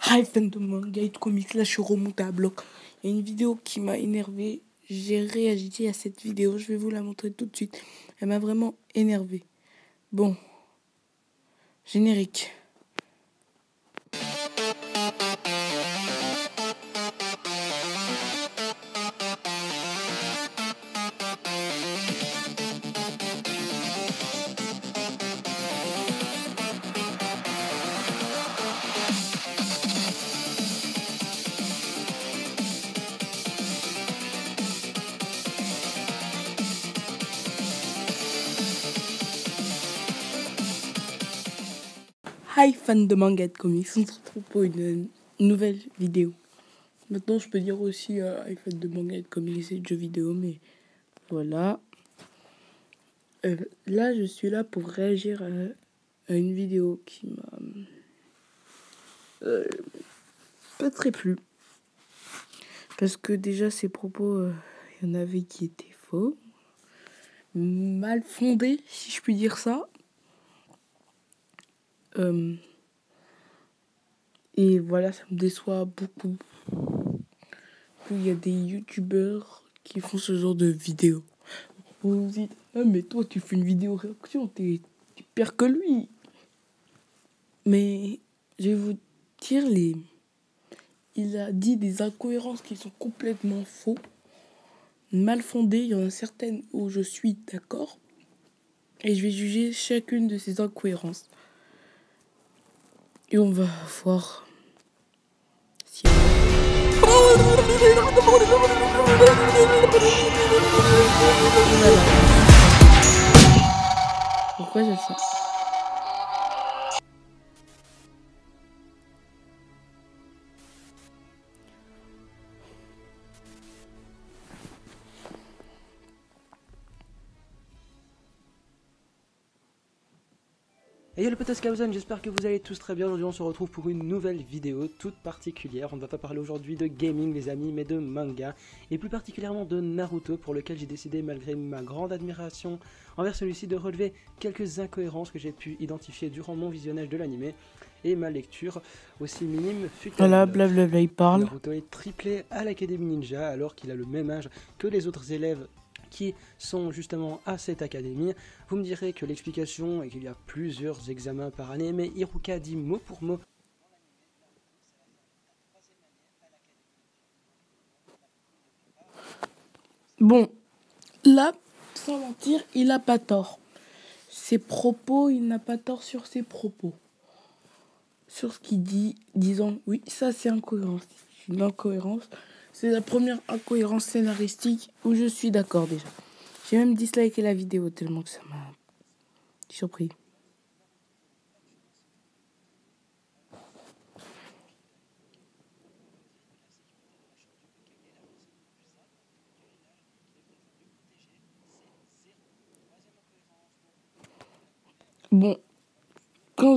Hi fan de manga et de comics, là je suis remonté à bloc. Il y a une vidéo qui m'a énervé. J'ai réagi à cette vidéo, je vais vous la montrer tout de suite. Elle m'a vraiment énervé. Bon, générique. Hi fan de manga et de comics, on se retrouve pour une nouvelle vidéo. Maintenant je peux dire aussi hi fan de manga et de comics et de jeux vidéo, mais voilà. Là je suis là pour réagir à une vidéo qui m'a pas très plu. Parce que déjà ces propos, il y en avait qui étaient faux, mal fondés si je puis dire ça. Et voilà, ça me déçoit beaucoup. Il y a des youtubeurs qui font ce genre de vidéos. Vous vous dites, ah mais toi tu fais une vidéo réaction, t'es pire que lui. Mais je vais vous dire, il a dit des incohérences qui sont complètement faux, mal fondées. Il y en a certaines où je suis d'accord. Et je vais juger chacune de ces incohérences. Et on va voir si... Pourquoi j'ai ça? Et yo le potes Skousen, j'espère que vous allez tous très bien. Aujourd'hui on se retrouve pour une nouvelle vidéo toute particulière. On ne va pas parler aujourd'hui de gaming les amis, mais de manga. Et plus particulièrement de Naruto, pour lequel j'ai décidé, malgré ma grande admiration envers celui-ci, de relever quelques incohérences que j'ai pu identifier durant mon visionnage de l'anime. Et ma lecture, aussi minime, fut Voilà, blablabla, il parle. Naruto est triplé à l'Académie Ninja alors qu'il a le même âge que les autres élèves qui sont justement à cette académie. Vous me direz que l'explication est qu'il y a plusieurs examens par année, mais Iruka dit mot pour mot. Bon, là, sans mentir, il n'a pas tort. Ses propos, il n'a pas tort sur ses propos. Sur ce qu'il dit, disant, oui, ça c'est incohérence. C'est une incohérence. C'est la première incohérence scénaristique où je suis d'accord déjà. J'ai même disliké la vidéo tellement que ça m'a surpris. Bon, quand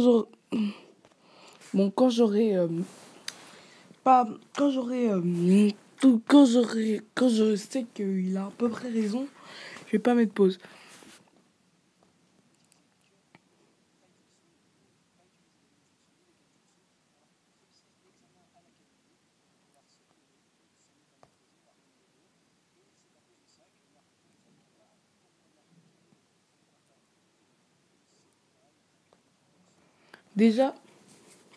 j'aurai quand je sais qu'il a à peu près raison, je vais pas mettre pause. Déjà,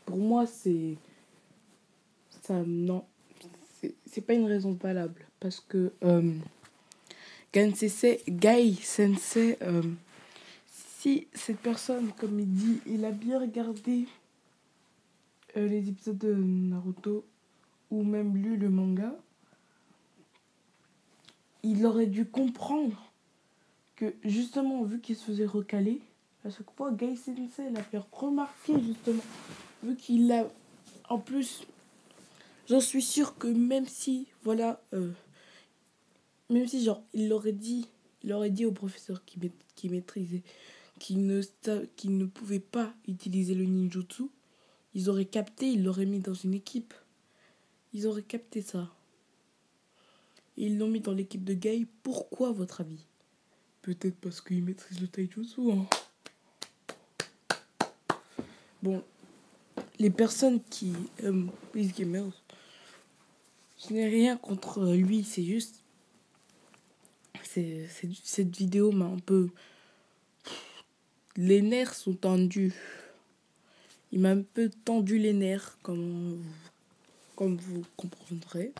pour moi, non, c'est pas une raison valable parce que Gai Sensei, si cette personne, comme il dit, il a bien regardé les épisodes de Naruto ou même lu le manga, il aurait dû comprendre que justement, vu qu'il se faisait recaler, à chaque fois, Gai Sensei l'a fait remarquer justement, vu qu'il a, en plus, j'en suis sûre que même si, voilà, même si genre, il aurait dit au professeur qui maîtrisait, qui ne pouvait pas utiliser le ninjutsu, ils auraient capté, ils l'auraient mis dans une équipe. Ils auraient capté ça. Et ils l'ont mis dans l'équipe de Gai. Pourquoi, à votre avis? Peut-être parce qu'il maîtrise le taijutsu, hein. Bon, les personnes qui aiment Peace Gamers, je n'ai rien contre lui, c'est juste... Cette vidéo m'a un peu... Les nerfs sont tendus. Il m'a un peu tendu les nerfs, comme vous comprendrez.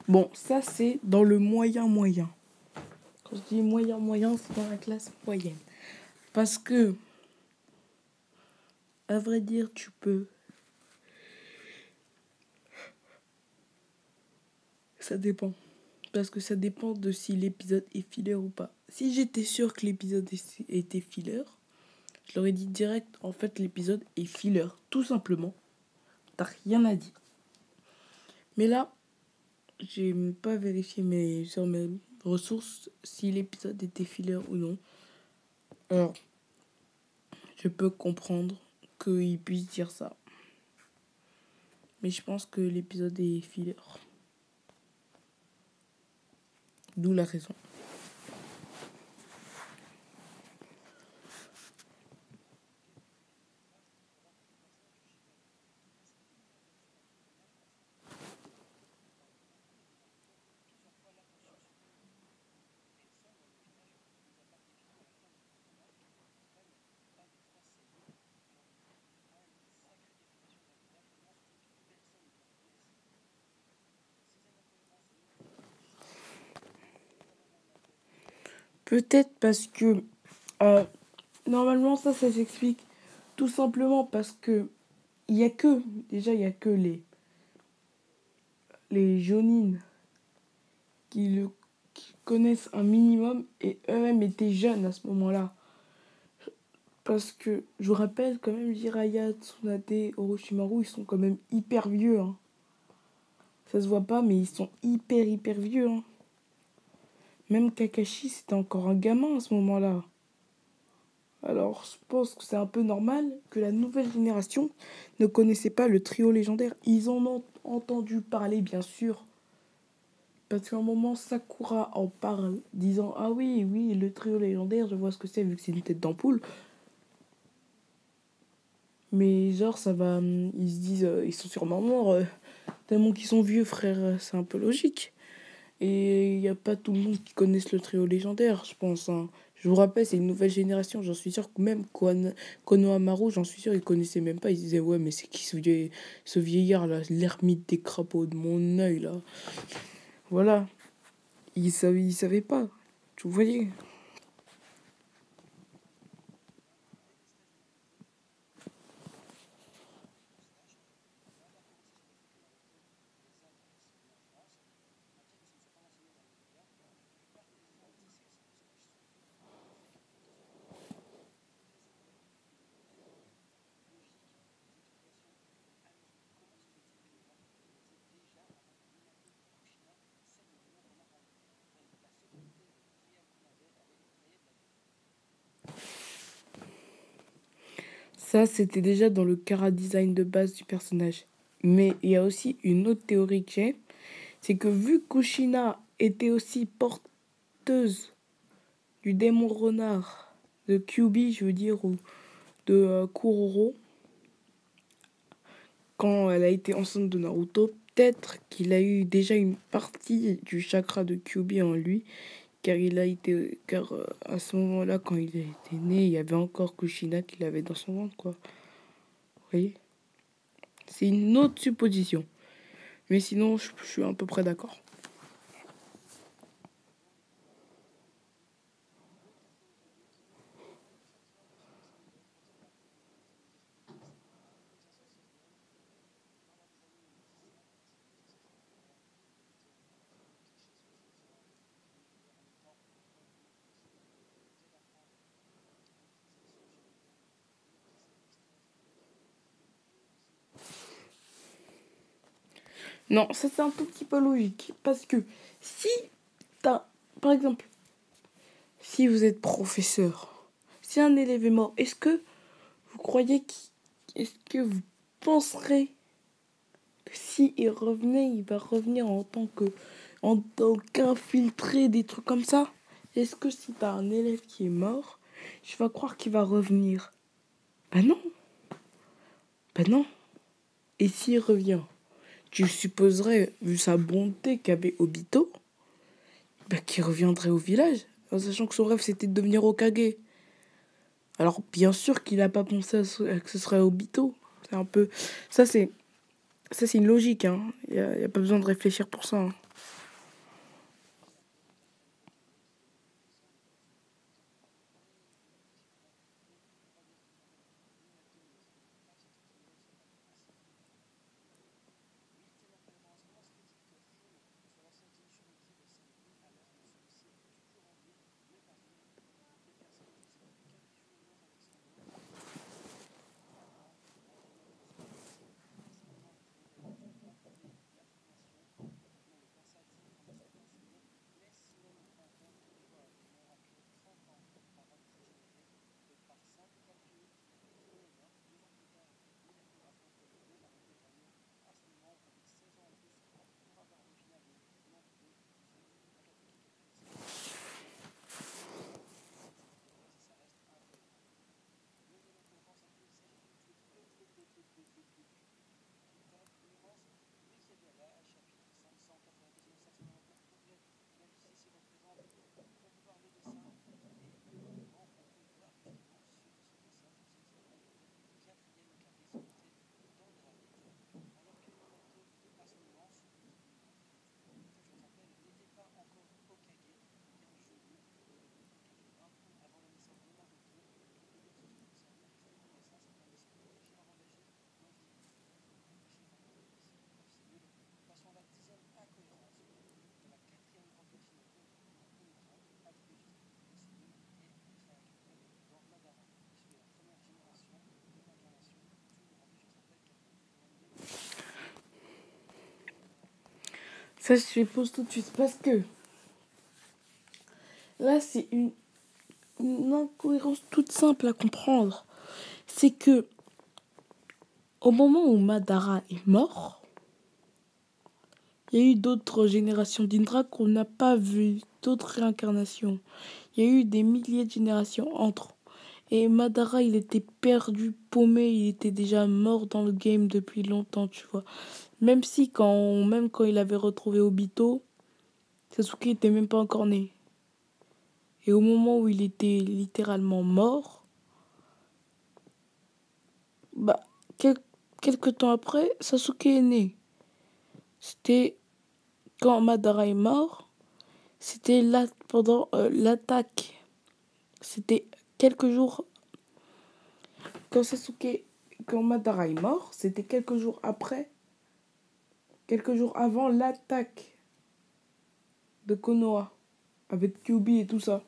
Bon, ça c'est dans le moyen. Quand je dis moyen, c'est dans la classe moyenne. Parce que, à vrai dire, tu peux. Ça dépend. Parce que ça dépend de si l'épisode est filler ou pas. Si j'étais sûr que l'épisode était filler, je leur ai dit direct, en fait, l'épisode est filler. Tout simplement. T'as rien à dire. Mais là, j'ai pas vérifié sur mes ressources si l'épisode était filler ou non. Alors, je peux comprendre qu'ils puissent dire ça. Mais je pense que l'épisode est filler. D'où la raison. Peut-être parce que... normalement, ça s'explique tout simplement parce que... Déjà, il y a que les Jonines qui connaissent un minimum et eux-mêmes étaient jeunes à ce moment-là. Parce que, je vous rappelle, quand même, Jiraiya, Tsunade, Orochimaru, ils sont quand même hyper vieux. Hein. Ça se voit pas, mais ils sont hyper vieux. Hein. Même Kakashi, c'était encore un gamin à ce moment-là. Alors, je pense que c'est un peu normal que la nouvelle génération ne connaissait pas le trio légendaire. Ils en ont entendu parler, bien sûr. Parce qu'à un moment, Sakura en parle, disant « Ah oui, le trio légendaire, je vois ce que c'est, vu que c'est une tête d'ampoule. » Mais genre, ça va... Ils se disent ils sont sûrement morts. Tellement qu'ils sont vieux, frère, c'est un peu logique. Et il n'y a pas tout le monde qui connaisse le trio légendaire, je pense. Hein. Je vous rappelle, c'est une nouvelle génération. J'en suis sûr que même Konohamaru, j'en suis sûr, il connaissait même pas. Il disait, ouais, mais c'est qui ce vieillard là, l'ermite des crapauds de mon œil là. Voilà. Il savait pas. Vous voyez. Ça, c'était déjà dans le chara-design de base du personnage. Mais il y a aussi une autre théorie que j'ai, c'est que vu que Kushina était aussi porteuse du démon renard, de Kyuubi, je veux dire, ou de Kuroro, quand elle a été enceinte de Naruto, peut-être qu'il a eu déjà une partie du chakra de Kyuubi en lui, car à ce moment-là, quand il était né, il y avait encore Kushina qui l'avait dans son ventre, quoi. Vous voyez? C'est une autre supposition. Mais sinon, je suis à peu près d'accord. Non, ça c'est un tout petit peu logique. Parce que si t'as, par exemple, si vous êtes professeur, si un élève est mort, est-ce que vous croyez est-ce que vous penserez que si il revenait, il va revenir en tant qu'infiltré, des trucs comme ça? Est-ce que si t'as un élève qui est mort, tu vas croire qu'il va revenir? Ben non, ben non. Et s'il revient, tu supposerais, vu sa bonté qu'avait Obito, ben qu'il reviendrait au village, en sachant que son rêve c'était de devenir Hokage. Alors bien sûr qu'il n'a pas pensé que ce serait Obito. C'est un peu... Ça c'est une logique, hein. Y a pas besoin de réfléchir pour ça, hein. Ça, je suppose tout de suite. Parce que là, c'est une incohérence toute simple à comprendre. C'est que au moment où Madara est mort, il y a eu d'autres générations d'Indra qu'on n'a pas vues, d'autres réincarnations. Il y a eu des milliers de générations entre. Et Madara, il était perdu, paumé, il était déjà mort dans le game depuis longtemps, tu vois. Même quand il avait retrouvé Obito, Sasuke était même pas encore né. Et au moment où il était littéralement mort, bah, quel- quelques temps après, Sasuke est né. C'était quand Madara est mort, c'était là pendant l'attaque. C'était quelques jours quand quand Madara est mort, c'était quelques jours après, quelques jours avant l'attaque de Konoha avec Kyuubi et tout ça.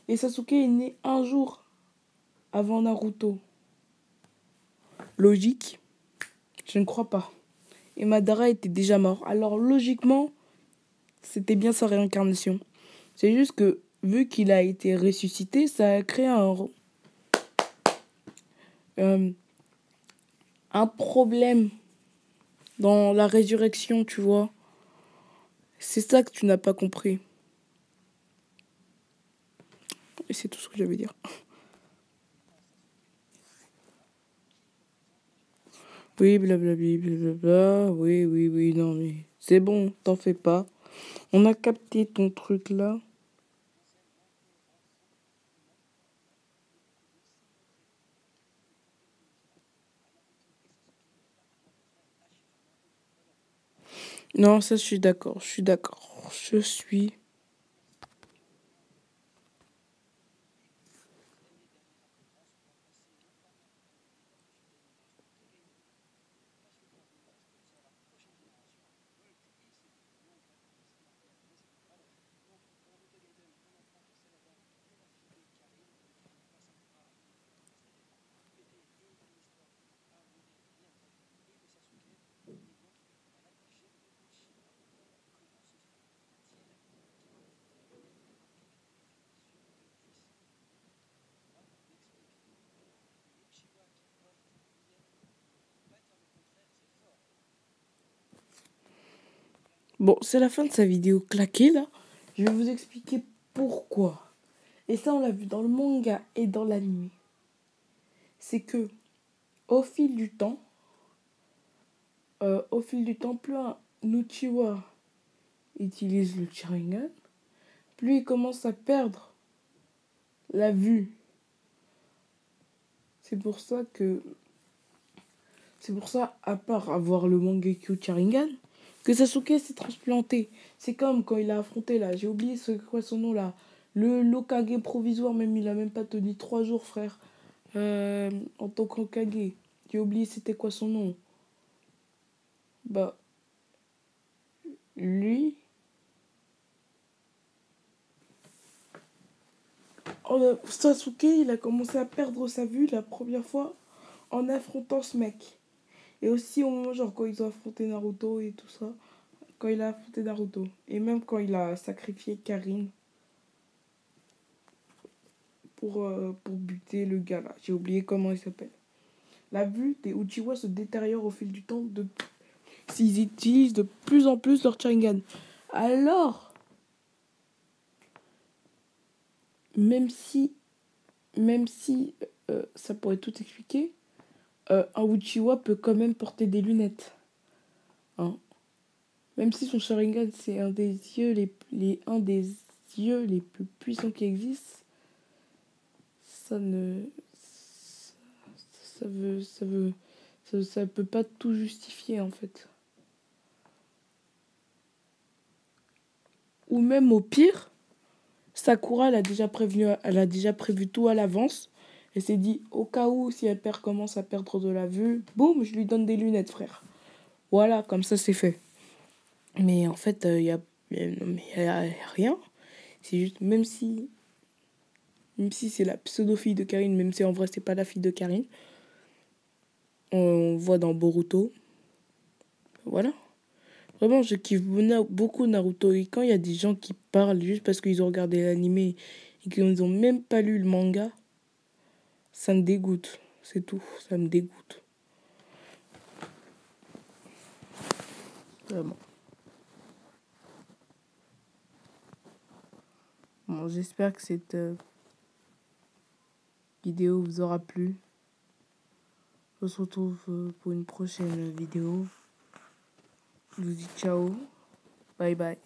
Et Sasuke est né un jour avant Naruto. Logique? Je ne crois pas. Et Madara était déjà mort. Alors logiquement, c'était bien sa réincarnation. C'est juste que vu qu'il a été ressuscité, ça a créé euh, un problème dans la résurrection, tu vois. C'est ça que tu n'as pas compris. Et c'est tout ce que j'avais à dire. Oui, blablabla, blablabla. Oui, oui, oui, non, mais c'est bon, t'en fais pas. On a capté ton truc là. Non, ça, je suis d'accord, je suis d'accord. Je suis. Bon, c'est la fin de sa vidéo claquée, là. Je vais vous expliquer pourquoi. Et ça, on l'a vu dans le manga et dans l'anime. C'est que, au fil du temps, plus un Uchiwa utilise le Sharingan, plus il commence à perdre la vue. C'est pour ça, à part avoir le Mangekyo Sharingan, que Sasuke s'est transplanté. C'est comme quand il a affronté, là, j'ai oublié quoi son nom, là, le Hokage provisoire, même il a même pas tenu 3 jours, frère, en tant qu'Hokage. J'ai oublié c'était quoi son nom. Bah, lui, Sasuke, il a commencé à perdre sa vue la première fois en affrontant ce mec. Et aussi au moment, genre, quand ils ont affronté Naruto et tout ça. Quand il a affronté Naruto. Et même quand il a sacrifié Karin pour buter le gars là. J'ai oublié comment il s'appelle. La vue des Uchiwa se détériore au fil du temps. S'ils utilisent de plus en plus leur Sharingan. Alors, même si ça pourrait tout expliquer, un Uchiwa peut quand même porter des lunettes. Hein. Même si son Sharingan c'est un des yeux les plus puissants qui existent, ça peut pas tout justifier en fait. Ou même au pire, Sakura elle a déjà prévu tout à l'avance. Elle s'est dit au cas où si elle commence à perdre de la vue, boum, je lui donne des lunettes, frère. Voilà, comme ça c'est fait. Mais en fait, il y a rien. C'est juste même si c'est la pseudo-fille de Karine, même si en vrai c'est pas la fille de Karine. On voit dans Boruto. Voilà. Vraiment, je kiffe beaucoup Naruto. Et quand il y a des gens qui parlent juste parce qu'ils ont regardé l'animé et qu'ils n'ont même pas lu le manga, ça me dégoûte. C'est tout. Ça me dégoûte. Vraiment. Bon, j'espère que cette vidéo vous aura plu. On se retrouve pour une prochaine vidéo. Je vous dis ciao. Bye bye.